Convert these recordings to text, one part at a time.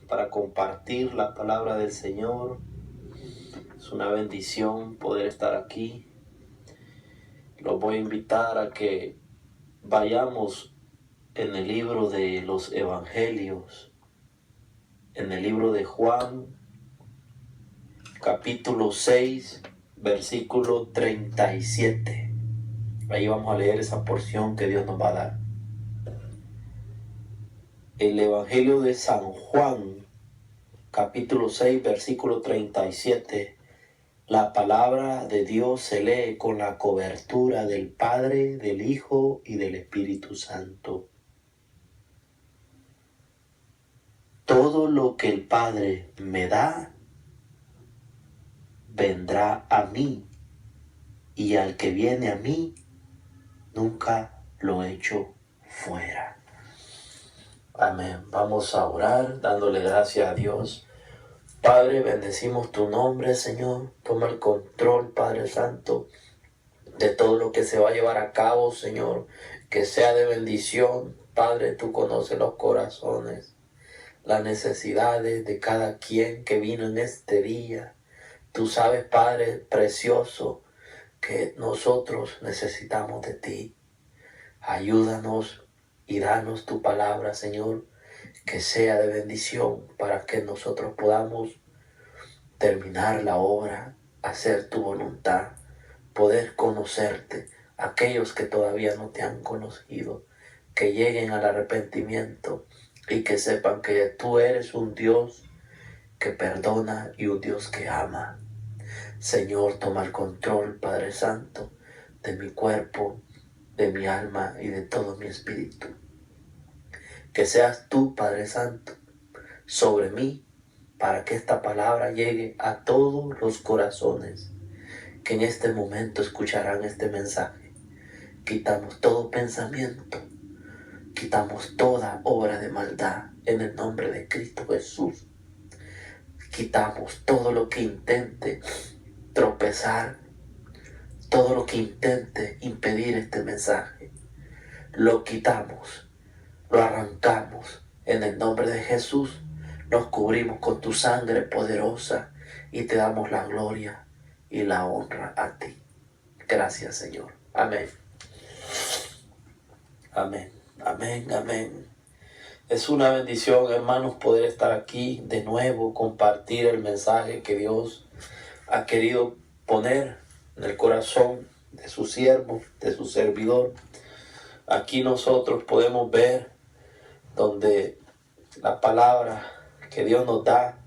para compartir la palabra del Señor. Es una bendición poder estar aquí. Los voy a invitar a que vayamos en el libro de los Evangelios, en el libro de Juan, capítulo 6, versículo 37. Ahí vamos a leer esa porción que Dios nos va a dar. El Evangelio de San Juan, capítulo 6, versículo 37. La palabra de Dios se lee con la cobertura del Padre, del Hijo y del Espíritu Santo. Todo lo que el Padre me da, vendrá a mí, y al que viene a mí, nunca lo echo fuera. Amén. Vamos a orar dándole gracias a Dios. Padre, bendecimos tu nombre, Señor. Toma el control, Padre Santo, de todo lo que se va a llevar a cabo, Señor. Que sea de bendición. Padre, tú conoces los corazones, las necesidades de cada quien que vino en este día. Tú sabes, Padre precioso, que nosotros necesitamos de ti. Ayúdanos y danos tu palabra, Señor, que sea de bendición para que nosotros podamos terminar la obra, hacer tu voluntad, poder conocerte. Aquellos que todavía no te han conocido, que lleguen al arrepentimiento y que sepan que tú eres un Dios que perdona y un Dios que ama. Señor, toma el control, Padre Santo, de mi cuerpo, de mi alma y de todo mi espíritu. Que seas tú, Padre Santo, sobre mí, para que esta palabra llegue a todos los corazones que en este momento escucharán este mensaje. Quitamos todo pensamiento, quitamos toda obra de maldad en el nombre de Cristo Jesús. Quitamos todo lo que intente tropezar, todo lo que intente impedir este mensaje. Lo quitamos, lo arrancamos en el nombre de Jesús. Nos cubrimos con tu sangre poderosa y te damos la gloria y la honra a ti. Gracias, Señor. Amén. Amén. Amén. Amén. Es una bendición, hermanos, poder estar aquí de nuevo, compartir el mensaje que Dios ha querido poner en el corazón de su siervo, de su servidor. Aquí nosotros podemos ver donde la palabra que Dios nos da,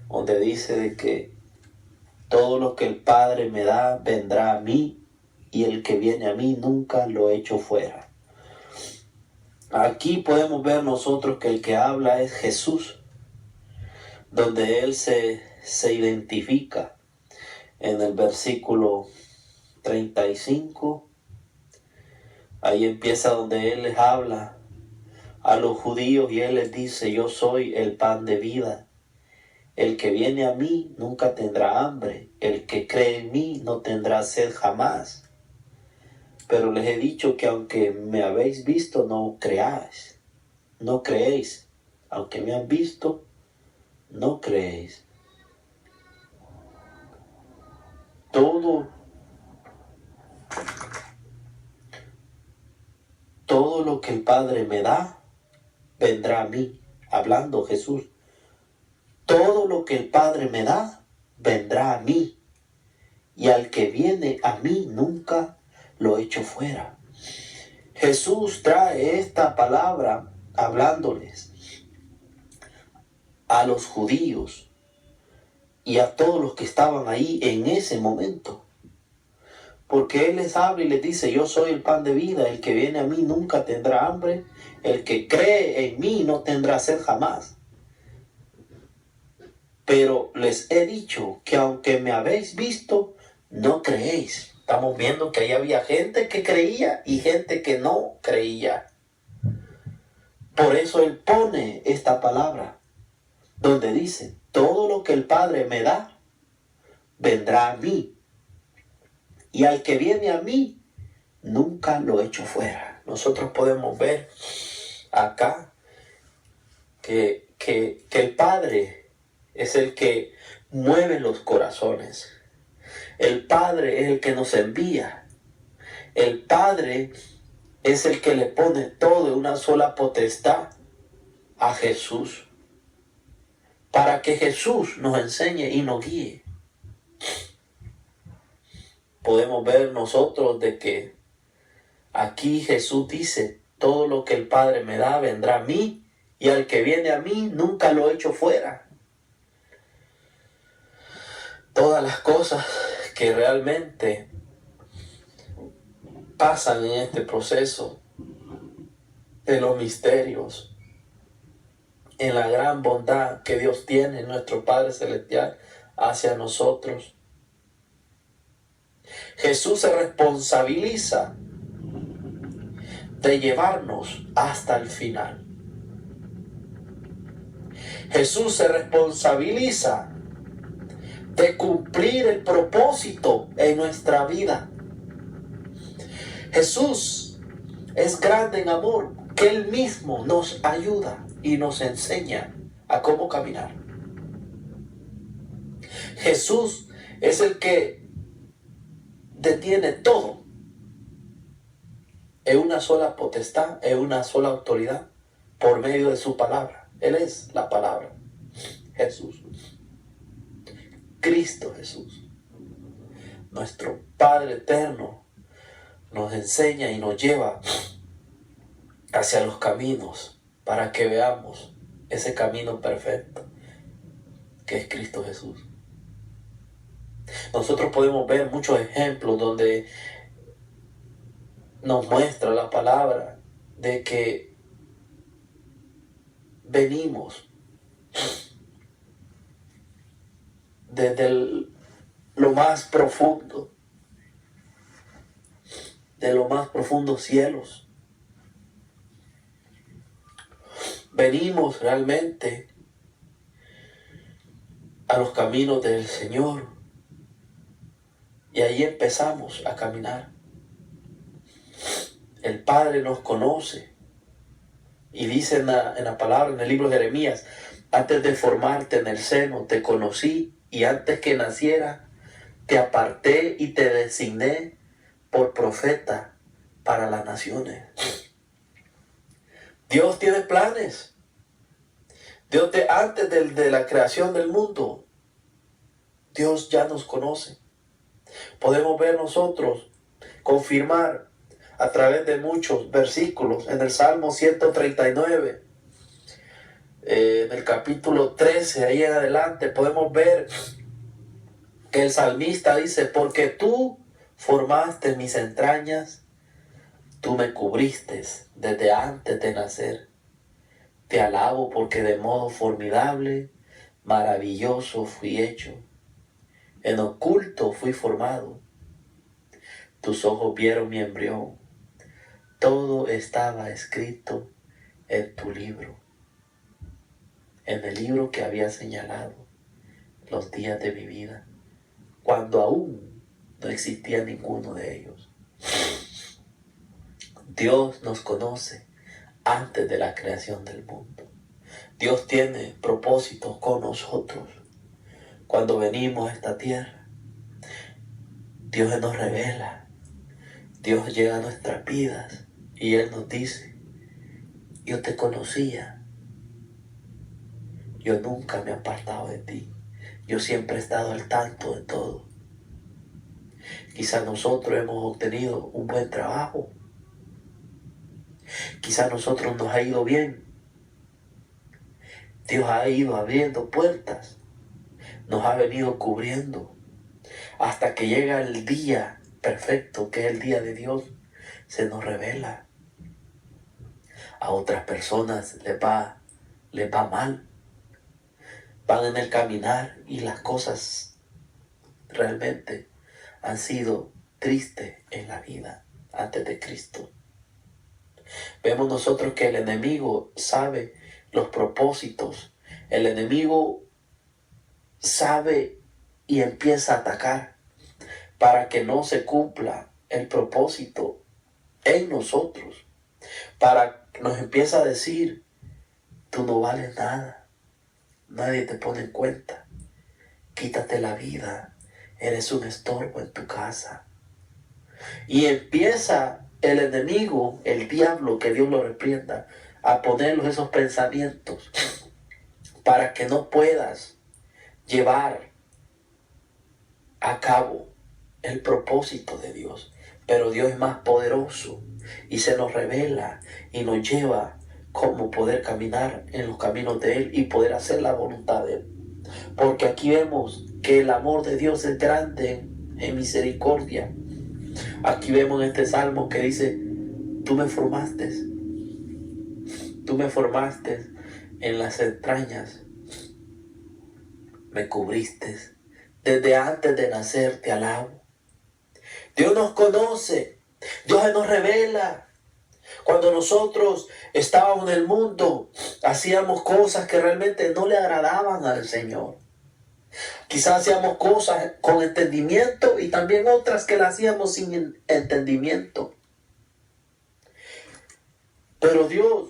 donde dice de que todo lo que el Padre me da vendrá a mí, y el que viene a mí nunca lo echo fuera. Aquí podemos ver nosotros que el que habla es Jesús, donde Él se identifica en el versículo 35. Ahí empieza donde Él les habla a los judíos y Él les dice: yo soy el pan de vida. El que viene a mí nunca tendrá hambre. El que cree en mí no tendrá sed jamás. Pero les he dicho que aunque me habéis visto, no creáis. No creéis. Aunque me han visto, no creéis. Todo lo que el Padre me da, vendrá a mí. Hablando Jesús. Todo lo que el Padre me da, vendrá a mí. Y al que viene a mí, nunca lo echo fuera. Jesús trae esta palabra hablándoles a los judíos y a todos los que estaban ahí en ese momento. Porque Él les habla y les dice: yo soy el pan de vida, el que viene a mí nunca tendrá hambre, el que cree en mí no tendrá sed jamás. Pero les he dicho que aunque me habéis visto, no creéis. Estamos viendo que ahí había gente que creía y gente que no creía. Por eso Él pone esta palabra, donde dice: todo lo que el Padre me da, vendrá a mí. Y al que viene a mí, nunca lo echo fuera. Nosotros podemos ver acá que que el Padre es el que mueve los corazones. El Padre es el que nos envía. El Padre es el que le pone todo en una sola potestad a Jesús, para que Jesús nos enseñe y nos guíe. Podemos ver nosotros de que aquí Jesús dice, todo lo que el Padre me da vendrá a mí, y al que viene a mí nunca lo echo fuera. Todas las cosas que realmente pasan en este proceso de los misterios, en la gran bondad que Dios tiene, nuestro Padre Celestial, hacia nosotros. Jesús se responsabiliza de llevarnos hasta el final. Jesús se responsabiliza de cumplir el propósito en nuestra vida. Jesús es grande en amor, que Él mismo nos ayuda y nos enseña a cómo caminar. Jesús es el que detiene todo en una sola potestad, en una sola autoridad, por medio de su palabra. Él es la palabra. Jesús. Cristo Jesús. Nuestro Padre eterno nos enseña y nos lleva hacia los caminos para que veamos ese camino perfecto que es Cristo Jesús. Nosotros podemos ver muchos ejemplos donde nos muestra la palabra de que venimos desde lo más profundo, de los más profundos cielos. Venimos realmente a los caminos del Señor y ahí empezamos a caminar. El Padre nos conoce y dice en la palabra, en el libro de Jeremías, antes de formarte en el seno te conocí, y antes que naciera te aparté y te designé por profeta para las naciones. Dios tiene planes. Antes de la creación del mundo, Dios ya nos conoce. Podemos ver nosotros, confirmar a través de muchos versículos en el Salmo 139, en el capítulo 13, ahí en adelante, podemos ver que el salmista dice, porque tú formaste mis entrañas, tú me cubriste desde antes de nacer. Te alabo porque de modo formidable, maravilloso fui hecho. En oculto fui formado. Tus ojos vieron mi embrión. Todo estaba escrito en tu libro. En el libro que había señalado los días de mi vida, cuando aún no existía ninguno de ellos. Dios nos conoce antes de la creación del mundo. Dios tiene propósitos con nosotros. Cuando venimos a esta tierra, Dios nos revela. Dios llega a nuestras vidas y Él nos dice, yo te conocía. Yo nunca me he apartado de ti. Yo siempre he estado al tanto de todo. Quizás nosotros hemos obtenido un buen trabajo. Quizás nosotros nos ha ido bien. Dios ha ido abriendo puertas. Nos ha venido cubriendo. Hasta que llega el día perfecto, que es el día de Dios, se nos revela. A otras personas les va mal. Van en el caminar y las cosas realmente han sido tristes en la vida antes de Cristo. Vemos nosotros que el enemigo sabe los propósitos. El enemigo sabe y empieza a atacar para que no se cumpla el propósito en nosotros. Para que nos empiece a decir, tú no vales nada. nadie te pone en cuenta. Quítate la vida, eres un estorbo en tu casa. Y empieza el enemigo, el diablo, que Dios lo reprenda, a ponerlos esos pensamientos para que no puedas llevar a cabo el propósito de Dios. Pero Dios es más poderoso y se nos revela y nos lleva cómo poder caminar en los caminos de Él y poder hacer la voluntad de Él. Porque aquí vemos que el amor de Dios es grande en misericordia. Aquí vemos en este salmo que dice, tú me formaste en las entrañas, me cubriste, desde antes de nacer te alabo. Dios nos conoce, Dios nos revela. Cuando nosotros estábamos en el mundo, hacíamos cosas que realmente no le agradaban al Señor. Quizás hacíamos cosas con entendimiento y también otras que las hacíamos sin entendimiento. Pero Dios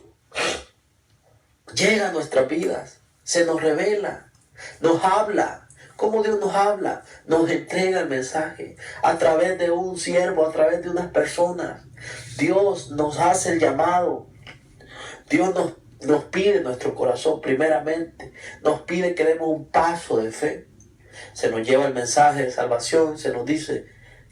llega a nuestras vidas, se nos revela, nos habla. ¿Cómo Dios nos habla? Nos entrega el mensaje a través de un siervo, a través de unas personas. Dios nos hace el llamado. Dios nos pide en nuestro corazón, primeramente, nos pide que demos un paso de fe. Se nos lleva el mensaje de salvación, se nos dice,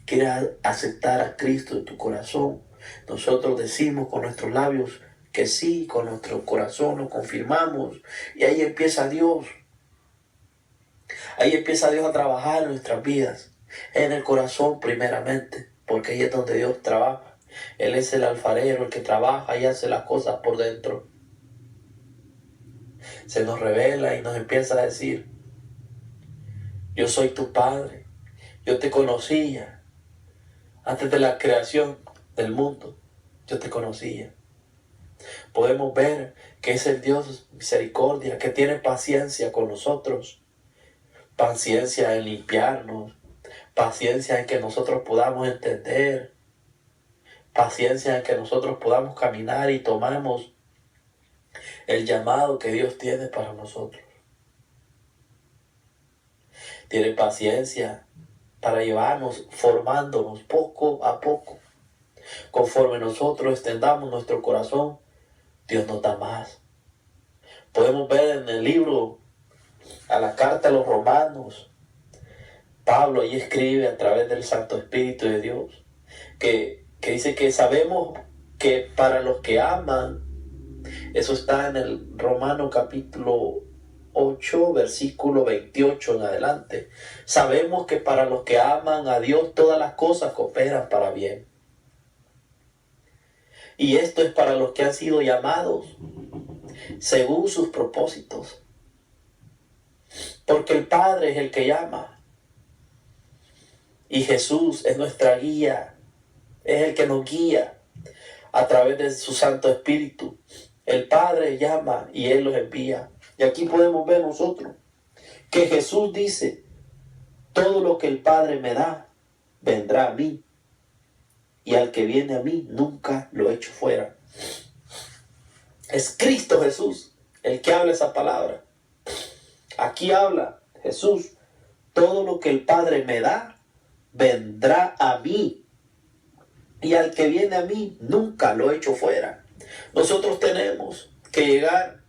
¿quieres aceptar a Cristo en tu corazón? Nosotros decimos con nuestros labios que sí, con nuestro corazón lo confirmamos. Y ahí empieza Dios. Ahí empieza Dios a trabajar en nuestras vidas, en el corazón primeramente, porque ahí es donde Dios trabaja. Él es el alfarero, el que trabaja y hace las cosas por dentro. Se nos revela y nos empieza a decir, yo soy tu Padre, yo te conocía. Antes de la creación del mundo, yo te conocía. Podemos ver que es el Dios misericordia, que tiene paciencia con nosotros. Paciencia en limpiarnos, paciencia en que nosotros podamos entender, paciencia en que nosotros podamos caminar y tomamos el llamado que Dios tiene para nosotros. Tiene paciencia para llevarnos, formándonos poco a poco. Conforme nosotros extendamos nuestro corazón, Dios nos da más. Podemos ver en el libro, a la carta a los Romanos, Pablo ahí escribe a través del Santo Espíritu de Dios, que dice que sabemos que para los que aman, eso está en el Romano capítulo 8, versículo 28 en adelante. Sabemos que para los que aman a Dios todas las cosas cooperan para bien. Y esto es para los que han sido llamados según sus propósitos. Porque el Padre es el que llama. Y Jesús es nuestra guía. Es el que nos guía a través de su Santo Espíritu. El Padre llama y Él los envía. Y aquí podemos ver nosotros que Jesús dice, todo lo que el Padre me da, vendrá a mí. Y al que viene a mí, nunca lo echo fuera. Es Cristo Jesús el que habla esa palabra. Aquí habla Jesús, todo lo que el Padre me da, vendrá a mí. Y al que viene a mí, nunca lo echo fuera. Nosotros tenemos que llegar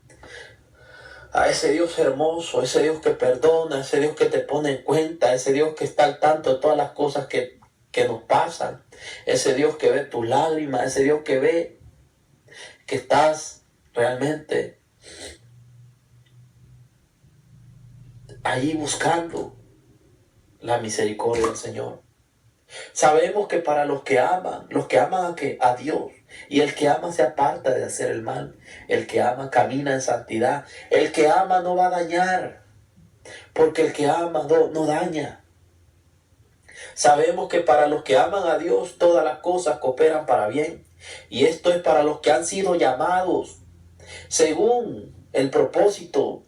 a ese Dios hermoso, ese Dios que perdona, ese Dios que te pone en cuenta, ese Dios que está al tanto de todas las cosas que nos pasan, ese Dios que ve tus lágrimas, ese Dios que ve que estás realmente ahí buscando la misericordia del Señor. Sabemos que para los que aman a Dios, y el que ama se aparta de hacer el mal, el que ama camina en santidad, el que ama no va a dañar, porque el que ama no daña. Sabemos que para los que aman a Dios todas las cosas cooperan para bien, y esto es para los que han sido llamados según el propósito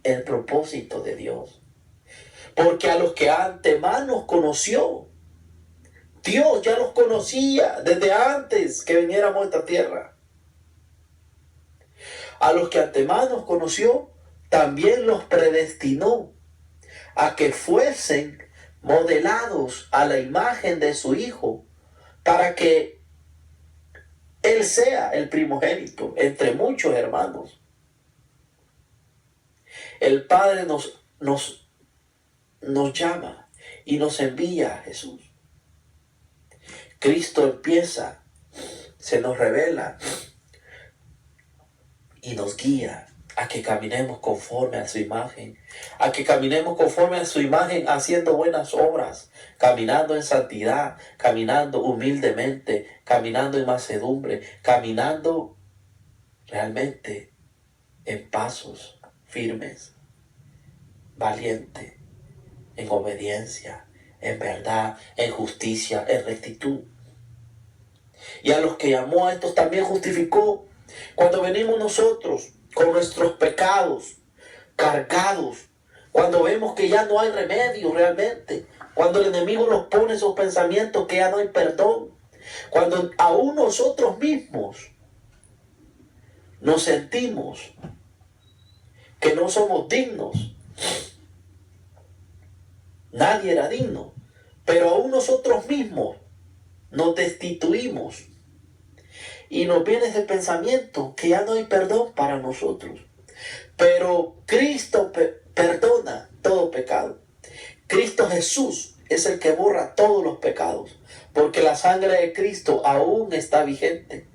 de Dios. Porque a los que antemano conoció, Dios ya los conocía desde antes que viniéramos a esta tierra. A los que antemano conoció, también los predestinó a que fuesen modelados a la imagen de su Hijo, para que Él sea el primogénito entre muchos hermanos. El Padre nos llama y nos envía a Jesús. Cristo empieza, se nos revela y nos guía a que caminemos conforme a su imagen, a que caminemos conforme a su imagen haciendo buenas obras, caminando en santidad, caminando humildemente, caminando en mansedumbre, caminando realmente en pasos firmes, valiente, en obediencia, en verdad, en justicia, en rectitud. Y a los que llamó a estos también justificó. Cuando venimos nosotros con nuestros pecados cargados, cuando vemos que ya no hay remedio realmente, cuando el enemigo nos pone esos pensamientos que ya no hay perdón, cuando aún nosotros mismos nos sentimos que no somos dignos, nadie era digno, pero aún nosotros mismos nos destituimos y nos viene ese pensamiento que ya no hay perdón para nosotros. Pero Cristo perdona todo pecado. Cristo Jesús es el que borra todos los pecados, porque la sangre de Cristo aún está vigente.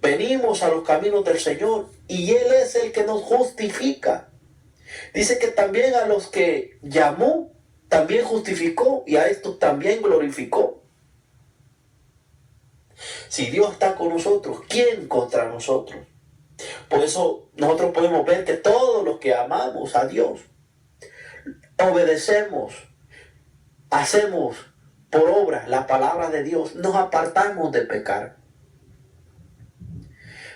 Venimos a los caminos del Señor y Él es el que nos justifica. Dice que también a los que llamó, también justificó, y a estos también glorificó. Si Dios está con nosotros, ¿quién contra nosotros? Por eso nosotros podemos ver que todos los que amamos a Dios, obedecemos, hacemos por obra la palabra de Dios, nos apartamos de pecar.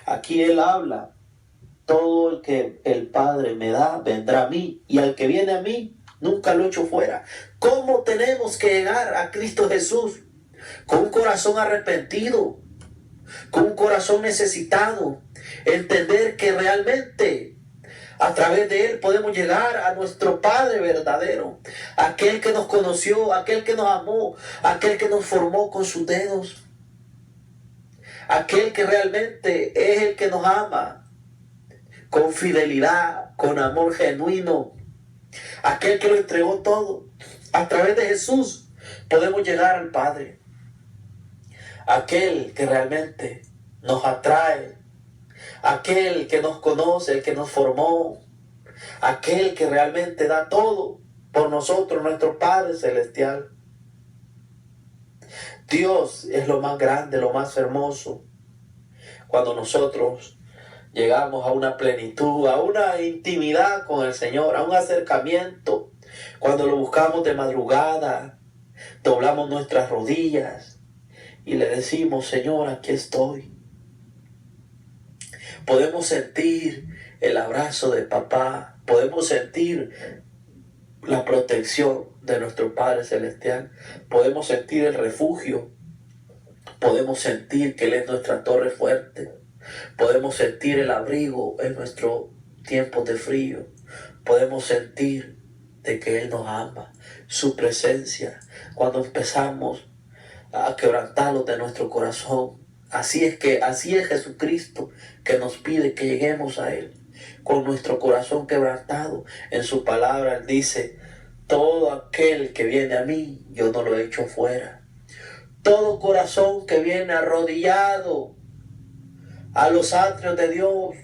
Aquí Él habla, todo el que el Padre me da, vendrá a mí, y al que viene a mí, nunca lo echo fuera. ¿Cómo tenemos que llegar a Cristo Jesús? Con un corazón arrepentido, con un corazón necesitado, entender que realmente a través de Él podemos llegar a nuestro Padre verdadero, aquel que nos conoció, aquel que nos amó, aquel que nos formó con sus dedos, aquel que realmente es el que nos ama con fidelidad, con amor genuino, aquel que lo entregó todo. A través de Jesús podemos llegar al Padre, aquel que realmente nos atrae, aquel que nos conoce, el que nos formó, aquel que realmente da todo por nosotros, nuestro Padre Celestial. Dios es lo más grande, lo más hermoso. Cuando nosotros llegamos a una plenitud, a una intimidad con el Señor, a un acercamiento, cuando lo buscamos de madrugada, doblamos nuestras rodillas y le decimos, Señor, aquí estoy. Podemos sentir el abrazo de papá, podemos sentir la protección de nuestro Padre Celestial, podemos sentir el refugio, podemos sentir que Él es nuestra torre fuerte, podemos sentir el abrigo en nuestros tiempos de frío, podemos sentir de que Él nos ama, su presencia, cuando empezamos a quebrantarlo de nuestro corazón. Así es Jesucristo que nos pide que lleguemos a Él con nuestro corazón quebrantado. En su palabra Él dice, todo aquel que viene a mí, yo no lo echo fuera. Todo corazón que viene arrodillado a los atrios de Dios,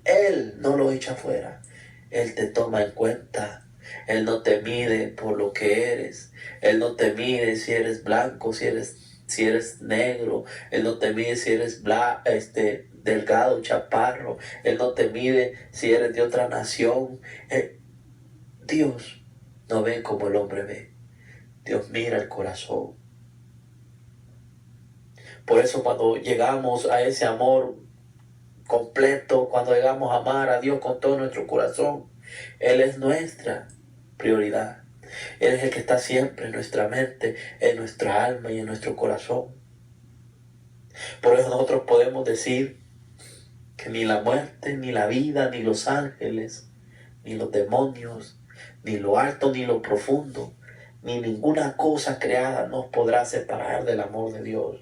Él no lo echa fuera. Él te toma en cuenta. Él no te mide por lo que eres. Él no te mide si eres blanco, si eres negro. Él no te mide si eres delgado, chaparro. Él no te mide si eres de otra nación. Dios no ve como el hombre ve. Dios mira el corazón. Por eso cuando llegamos a ese amor completo, cuando llegamos a amar a Dios con todo nuestro corazón, Él es nuestra prioridad. Él es el que está siempre en nuestra mente, en nuestra alma y en nuestro corazón. Por eso nosotros podemos decir que ni la muerte, ni la vida, ni los ángeles, ni los demonios, ni lo alto, ni lo profundo, ni ninguna cosa creada nos podrá separar del amor de Dios.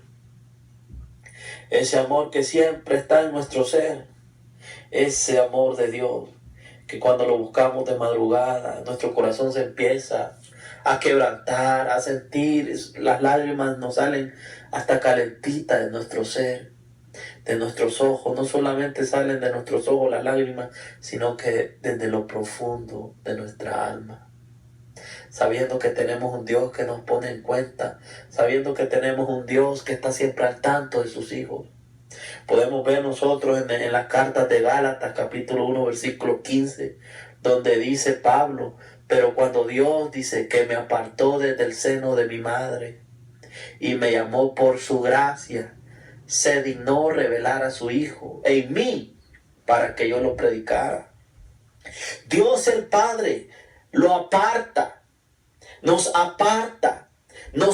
Ese amor que siempre está en nuestro ser, ese amor de Dios, que cuando lo buscamos de madrugada, nuestro corazón se empieza a quebrantar, a sentir, las lágrimas nos salen hasta calentitas de nuestro ser, de nuestros ojos. No solamente salen de nuestros ojos las lágrimas, sino que desde lo profundo de nuestra alma. Sabiendo que tenemos un Dios que nos pone en cuenta, sabiendo que tenemos un Dios que está siempre al tanto de sus hijos. Podemos ver nosotros en las cartas de Gálatas, capítulo 1, versículo 15, donde dice Pablo: pero cuando Dios dice que me apartó desde el seno de mi madre y me llamó por su gracia, se dignó revelar a su Hijo en mí para que yo lo predicara. Dios el Padre lo aparta, nos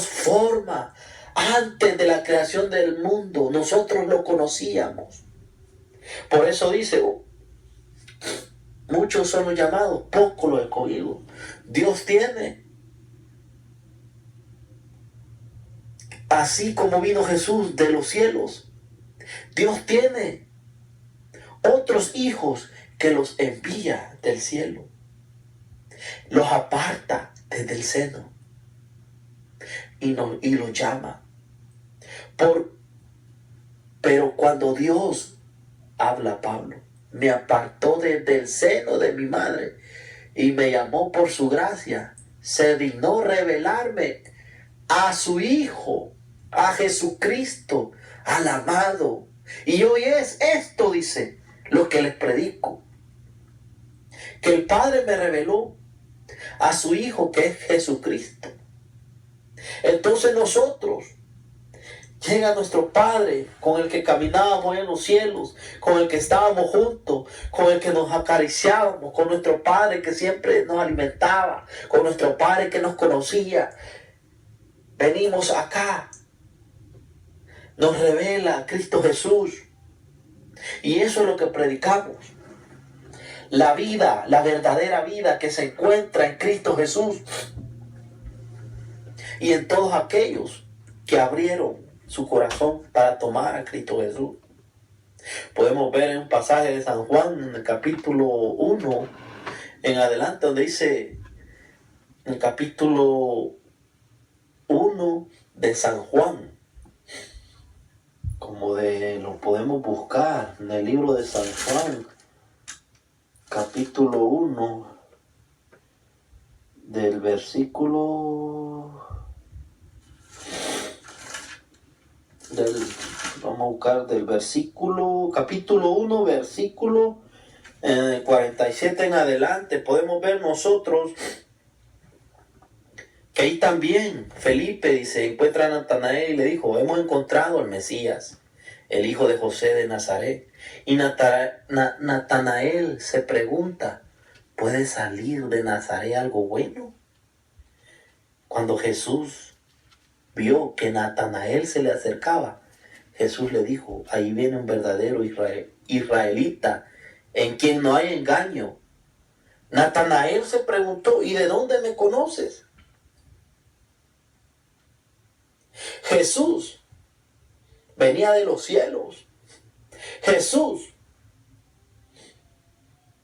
forma. Antes de la creación del mundo, nosotros lo conocíamos. Por eso dice, muchos son los llamados, pocos los escogidos. Dios tiene, así como vino Jesús de los cielos, Dios tiene otros hijos que los envía del cielo. Los aparta desde el seno y los llama. Pero cuando Dios habla a Pablo, me apartó desde el seno de mi madre y me llamó por su gracia, se dignó revelarme a su Hijo, a Jesucristo, al amado. Y hoy es esto, dice, lo que les predico, que el Padre me reveló a su Hijo, que es Jesucristo. Entonces nosotros, llega nuestro Padre, con el que caminábamos en los cielos, con el que estábamos juntos, con el que nos acariciábamos, con nuestro Padre que siempre nos alimentaba, con nuestro Padre que nos conocía. Venimos acá, nos revela Cristo Jesús, y eso es lo que predicamos. La vida, la verdadera vida que se encuentra en Cristo Jesús y en todos aquellos que abrieron su corazón para tomar a Cristo Jesús. Podemos ver en un pasaje de San Juan, en el capítulo 1, en adelante, donde dice, en el capítulo 1 de San Juan, lo podemos buscar en el libro de San Juan, capítulo 1, del versículo... vamos a buscar del versículo, capítulo 1, versículo 47 en adelante. Podemos ver nosotros que ahí también Felipe dice, encuentra a Natanael y le dijo, hemos encontrado al Mesías, el hijo de José de Nazaret. Y Natanael se pregunta, ¿puede salir de Nazaret algo bueno? Cuando Jesús vio que Natanael se le acercaba, Jesús le dijo, ahí viene un verdadero israelita, en quien no hay engaño. Natanael se preguntó, ¿y de dónde me conoces? Jesús venía de los cielos. Jesús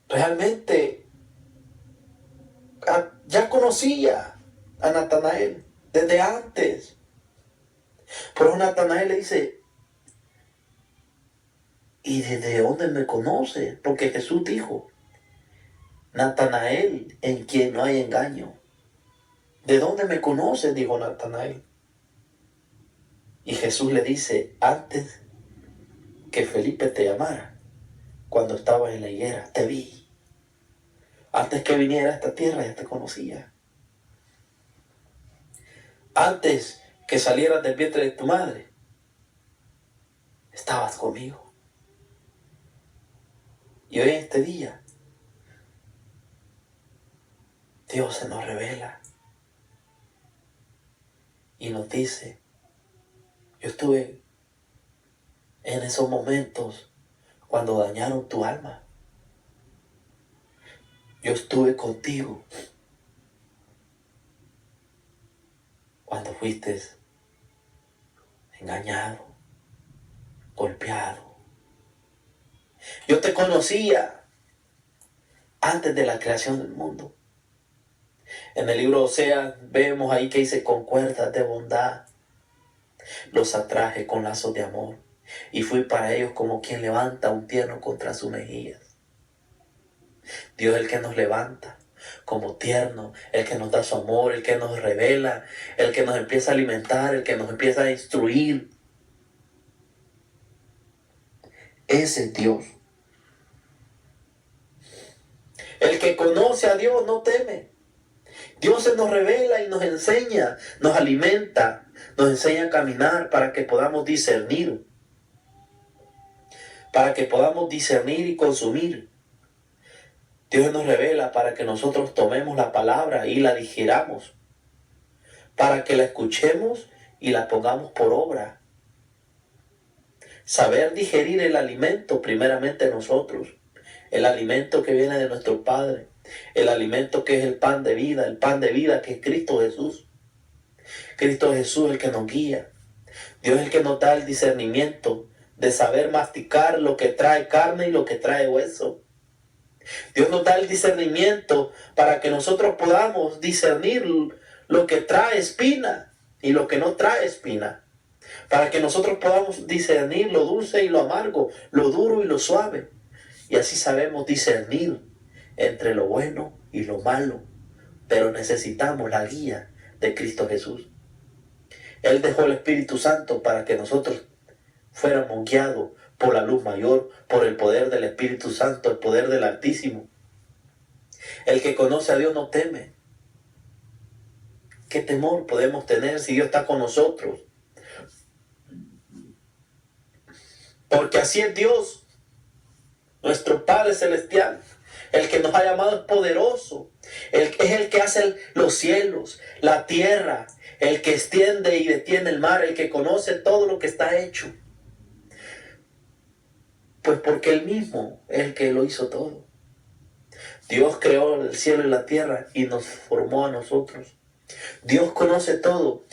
realmente ya conocía a Natanael desde antes. Pero Natanael le dice, ¿y desde dónde me conoce? Porque Jesús dijo, Natanael, en quien no hay engaño. ¿De dónde me conoces? Dijo Natanael. Y Jesús le dice, antes que Felipe te llamara, cuando estabas en la higuera, te vi. Antes que viniera a esta tierra ya te conocía. Antes que salieras del vientre de tu madre, estabas conmigo. Y hoy en este día, Dios se nos revela y nos dice, yo estuve en esos momentos cuando dañaron tu alma. Yo estuve contigo cuando fuiste engañado, golpeado. Yo te conocía antes de la creación del mundo. En el libro de Oseas vemos ahí que dice: con cuerdas de bondad los atraje con lazos de amor, y fui para ellos como quien levanta un tierno contra sus mejillas. Dios es el que nos levanta como tierno, el que nos da su amor, el que nos revela, el que nos empieza a alimentar, el que nos empieza a instruir. Ese es Dios. El que conoce a Dios no teme. Dios se nos revela y nos enseña, nos alimenta, nos enseña a caminar para que podamos discernir. Para que podamos discernir y consumir. Dios nos revela para que nosotros tomemos la palabra y la digiramos. Para que la escuchemos y la pongamos por obra. Saber digerir el alimento primeramente nosotros. El alimento que viene de nuestro Padre. El alimento que es el pan de vida que es Cristo Jesús. Cristo Jesús es el que nos guía. Dios es el que nos da el discernimiento de saber masticar lo que trae carne y lo que trae hueso. Dios nos da el discernimiento para que nosotros podamos discernir lo que trae espina y lo que no trae espina. Para que nosotros podamos discernir lo dulce y lo amargo, lo duro y lo suave. Y así sabemos discernir entre lo bueno y lo malo. Pero necesitamos la guía de Cristo Jesús. Él dejó el Espíritu Santo para que nosotros fuéramos guiados por la luz mayor, por el poder del Espíritu Santo, el poder del Altísimo. El que conoce a Dios no teme. ¿Qué temor podemos tener si Dios está con nosotros? Porque así es Dios, nuestro Padre Celestial. El que nos ha llamado es poderoso. Es el que hace los cielos, la tierra, el que extiende y detiene el mar, el que conoce todo lo que está hecho. Pues porque Él mismo es el que lo hizo todo. Dios creó el cielo y la tierra y nos formó a nosotros. Dios conoce todo,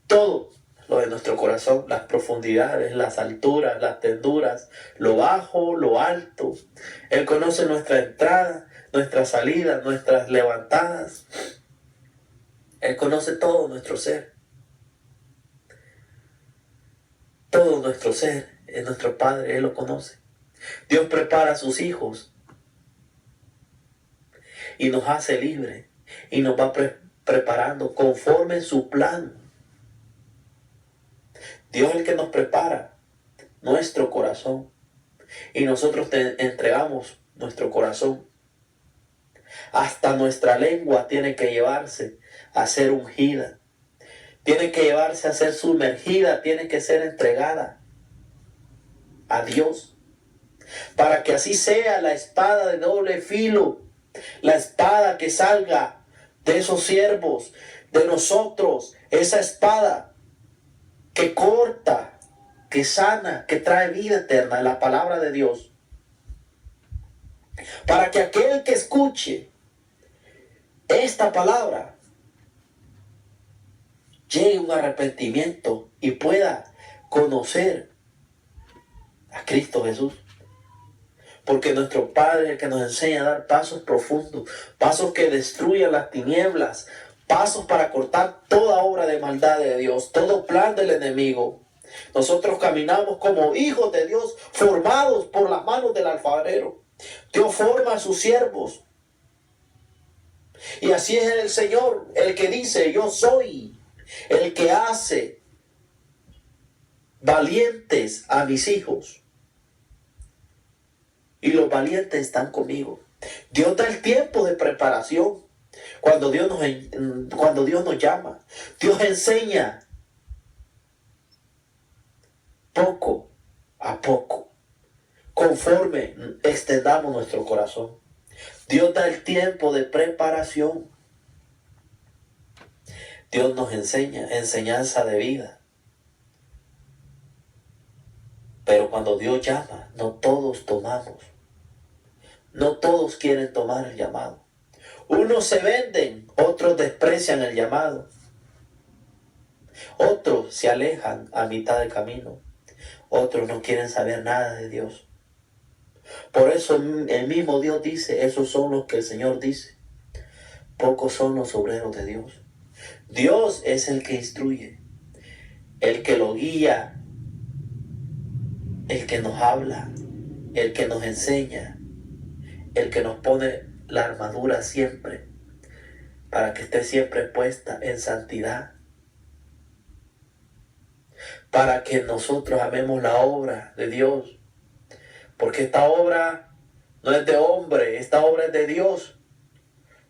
todo lo de nuestro corazón, las profundidades, las alturas, las tenduras, lo bajo, lo alto. Él conoce nuestra entrada, nuestra salida, nuestras levantadas. Él conoce todo nuestro ser. Todo nuestro ser es nuestro Padre, Él lo conoce. Dios prepara a sus hijos y nos hace libres y nos va preparando conforme su plan. Dios es el que nos prepara nuestro corazón y nosotros te entregamos nuestro corazón. Hasta nuestra lengua tiene que llevarse a ser ungida, tiene que llevarse a ser sumergida, tiene que ser entregada a Dios, para que así sea la espada de doble filo, la espada que salga de esos siervos, de nosotros, esa espada que corta, que sana, que trae vida eterna, la palabra de Dios. Para que aquel que escuche esta palabra llegue a un arrepentimiento y pueda conocer a Cristo Jesús. Porque nuestro Padre es el que nos enseña a dar pasos profundos, pasos que destruyan las tinieblas, pasos para cortar toda obra de maldad de Dios, todo plan del enemigo. Nosotros caminamos como hijos de Dios, formados por las manos del alfarero. Dios forma a sus siervos. Y así es el Señor, el que dice: yo soy el que hace valientes a mis hijos. Y los valientes están conmigo. Dios da el tiempo de preparación. Cuando Dios nos llama, Dios enseña poco a poco, conforme extendamos nuestro corazón. Dios da el tiempo de preparación. Dios nos enseña enseñanza de vida. Pero cuando Dios llama, no todos tomamos. No todos quieren tomar el llamado. Unos se venden, otros desprecian el llamado. Otros se alejan a mitad del camino. Otros no quieren saber nada de Dios. Por eso el mismo Dios dice, esos son los que el Señor dice. Pocos son los obreros de Dios. Dios es el que instruye, el que lo guía, el que nos habla, el que nos enseña, el que nos pone la armadura siempre, para que esté siempre puesta en santidad, para que nosotros amemos la obra de Dios, porque esta obra no es de hombre, esta obra es de Dios,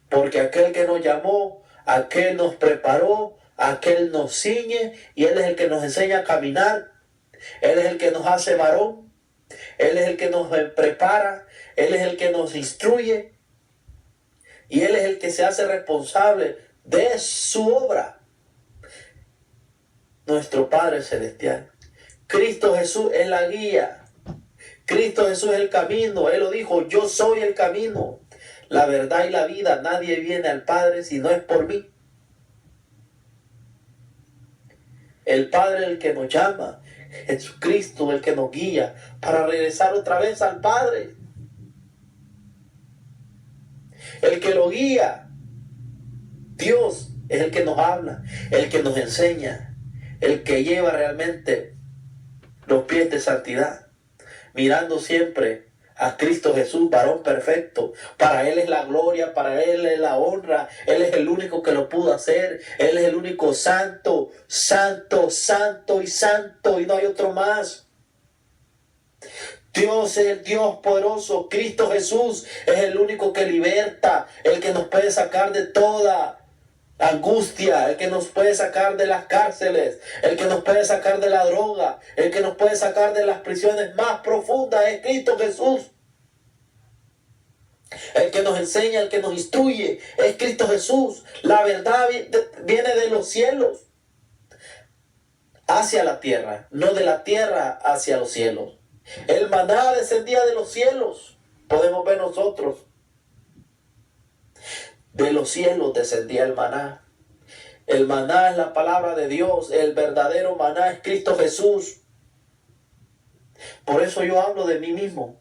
porque aquel que nos llamó, aquel nos preparó, aquel nos ciñe, y Él es el que nos enseña a caminar, Él es el que nos hace varón, Él es el que nos prepara, Él es el que nos instruye, y Él es el que se hace responsable de su obra. Nuestro Padre Celestial. Cristo Jesús es la guía. Cristo Jesús es el camino. Él lo dijo, yo soy el camino, la verdad y la vida. Nadie viene al Padre si no es por mí. El Padre es el que nos llama. Jesucristo es el que nos guía para regresar otra vez al Padre. El que lo guía, Dios, es el que nos habla, el que nos enseña, el que lleva realmente los pies de santidad, mirando siempre a Cristo Jesús, varón perfecto. Para Él es la gloria, para Él es la honra. Él es el único que lo pudo hacer. Él es el único santo, santo, santo y santo, y no hay otro más. Dios es el Dios poderoso. Cristo Jesús es el único que liberta, el que nos puede sacar de toda angustia, el que nos puede sacar de las cárceles, el que nos puede sacar de la droga, el que nos puede sacar de las prisiones más profundas es Cristo Jesús. El que nos enseña, el que nos instruye es Cristo Jesús. La verdad viene de los cielos hacia la tierra, no de la tierra hacia los cielos. El maná descendía de los cielos, podemos ver nosotros. De los cielos descendía el maná. El maná es la palabra de Dios. El verdadero maná es Cristo Jesús. Por eso yo hablo de mí mismo,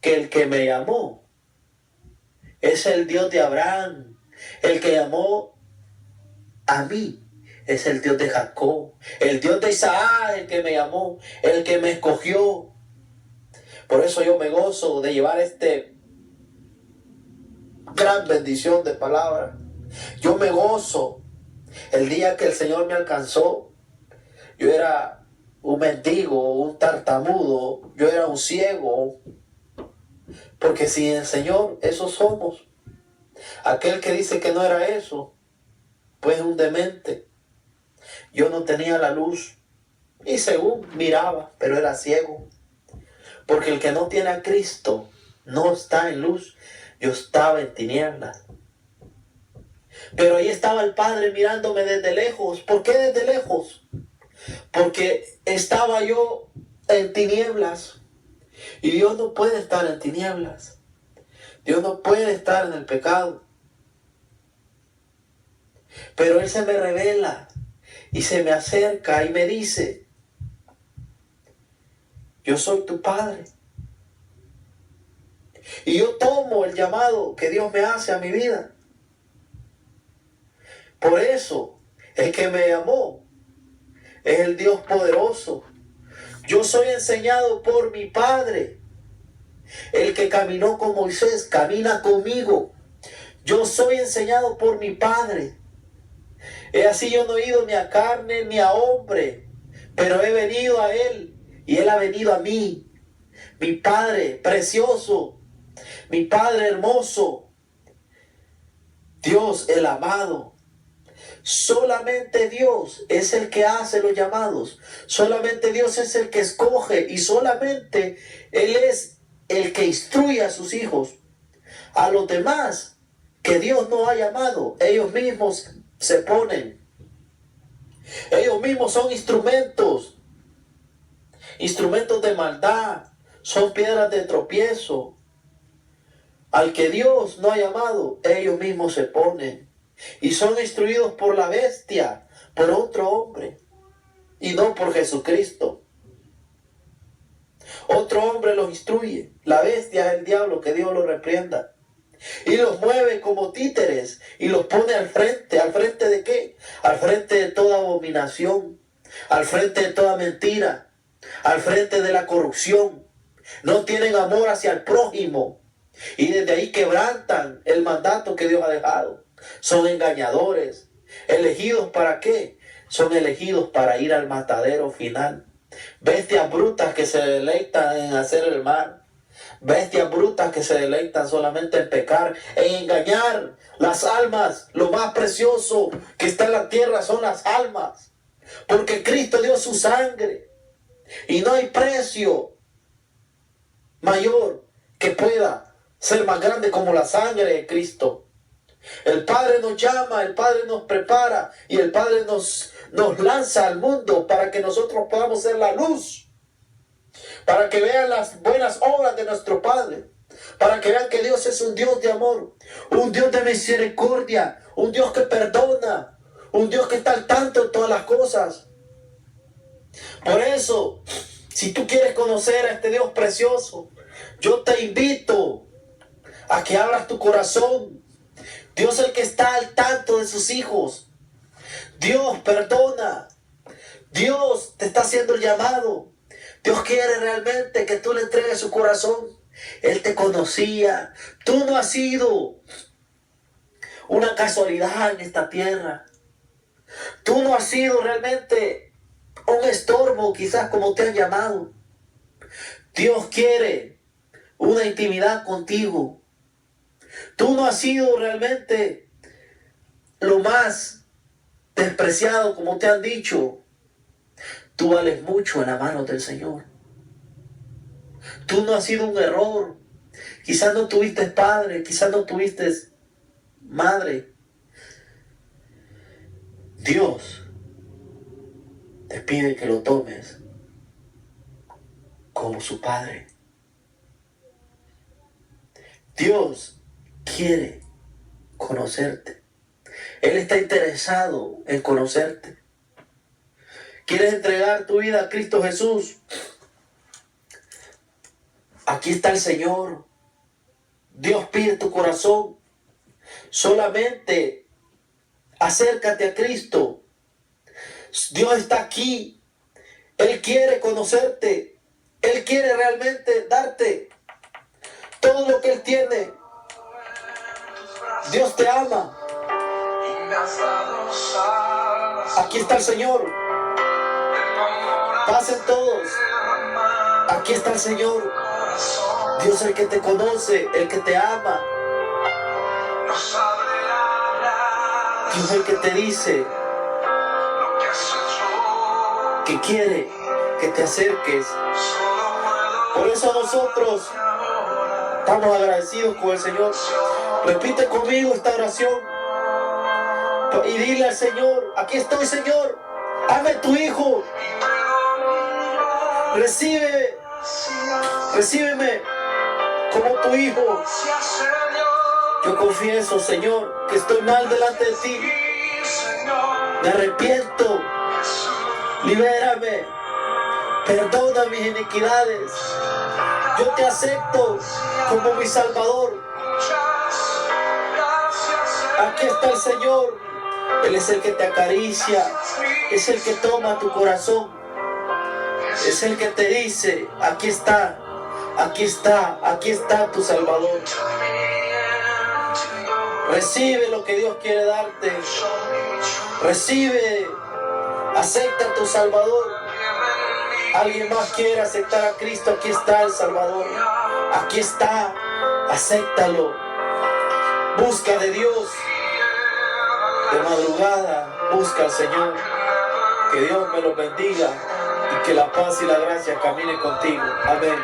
que el que me llamó es el Dios de Abraham. El que llamó a mí es el Dios de Jacob. El Dios de Isaac, el que me llamó, el que me escogió. Por eso yo me gozo de llevar gran bendición de palabra. Yo me gozo. El día que el Señor me alcanzó, yo era un mendigo, un tartamudo, yo era un ciego. Porque sin el Señor, eso somos. Aquel que dice que no era eso, pues es un demente. Yo no tenía la luz, y según miraba, pero era ciego. Porque el que no tiene a Cristo no está en luz. Yo estaba en tinieblas. Pero ahí estaba el Padre mirándome desde lejos. ¿Por qué desde lejos? Porque estaba yo en tinieblas. Y Dios no puede estar en tinieblas. Dios no puede estar en el pecado. Pero Él se me revela y se me acerca y me dice, yo soy tu Padre. Y yo tomo el llamado que Dios me hace a mi vida. Por eso, el que me llamó es el Dios poderoso. Yo soy enseñado por mi Padre. El que caminó con Moisés, camina conmigo. Yo soy enseñado por mi Padre. Es así, yo no he ido ni a carne ni a hombre, pero he venido a Él y Él ha venido a mí. Mi Padre precioso, mi Padre hermoso, Dios el amado. Solamente Dios es el que hace los llamados. Solamente Dios es el que escoge y solamente Él es el que instruye a sus hijos. A los demás que Dios no ha llamado, ellos mismos se ponen. Ellos mismos son instrumentos de maldad, son piedras de tropiezo. Al que Dios no ha llamado, ellos mismos se ponen y son instruidos por la bestia, por otro hombre, y no por Jesucristo. Otro hombre los instruye. La bestia es el diablo, que Dios lo reprenda. Y los mueve como títeres y los pone al frente. ¿Al frente de qué? Al frente de toda abominación, al frente de toda mentira, al frente de la corrupción. No tienen amor hacia el prójimo y desde ahí quebrantan el mandato que Dios ha dejado. Son engañadores. ¿Elegidos para qué? Son elegidos para ir al matadero final. Bestias brutas que se deleitan en hacer el mal. Bestias brutas que se deleitan solamente en pecar, en engañar las almas. Lo más precioso que está en la tierra son las almas, porque Cristo dio su sangre y no hay precio mayor que pueda ser más grande como la sangre de Cristo. El Padre nos llama, el Padre nos prepara y el Padre nos lanza al mundo para que nosotros podamos ser la luz, para que vean las buenas obras de nuestro Padre, para que vean que Dios es un Dios de amor, un Dios de misericordia, un Dios que perdona, un Dios que está al tanto de todas las cosas. Por eso, si tú quieres conocer a este Dios precioso, yo te invito a que abras tu corazón. Dios es el que está al tanto de sus hijos. Dios perdona. Dios te está haciendo el llamado. Dios quiere realmente que tú le entregues su corazón. Él te conocía. Tú no has sido una casualidad en esta tierra. Tú no has sido realmente un estorbo, quizás como te han llamado. Dios quiere una intimidad contigo. Tú no has sido realmente lo más despreciado, como te han dicho. Tú vales mucho en la mano del Señor. Tú no has sido un error. Quizás no tuviste padre, quizás no tuviste madre. Dios te pide que lo tomes como su Padre. Dios quiere conocerte. Él está interesado en conocerte. ¿Quieres entregar tu vida a Cristo Jesús? Aquí está el Señor. Dios pide tu corazón. Solamente acércate a Cristo. Dios está aquí. Él quiere conocerte. Él quiere realmente darte todo lo que Él tiene. Dios te ama. Aquí está el Señor. Pasen todos. Aquí está el Señor. Dios es el que te conoce, el que te ama. Dios es el que te dice que quiere que te acerques. Por eso nosotros estamos agradecidos con el Señor. Repite conmigo esta oración y dile al Señor: aquí estoy, Señor, hazme tu hijo. Recíbeme como tu hijo. Yo confieso, Señor, que estoy mal delante de ti. Me arrepiento. Libérame. Perdona mis iniquidades. Yo te acepto como mi Salvador. Aquí está el Señor. Él es el que te acaricia. Es el que toma tu corazón. Es el que te dice: aquí está, aquí está, aquí está tu Salvador. Recibe lo que Dios quiere darte. Recibe, acepta a tu Salvador. ¿Alguien más quiere aceptar a Cristo? Aquí está el Salvador. Aquí está, acéptalo. Busca de Dios. De madrugada, busca al Señor. Que Dios me lo bendiga y que la paz y la gracia camine contigo. Amén.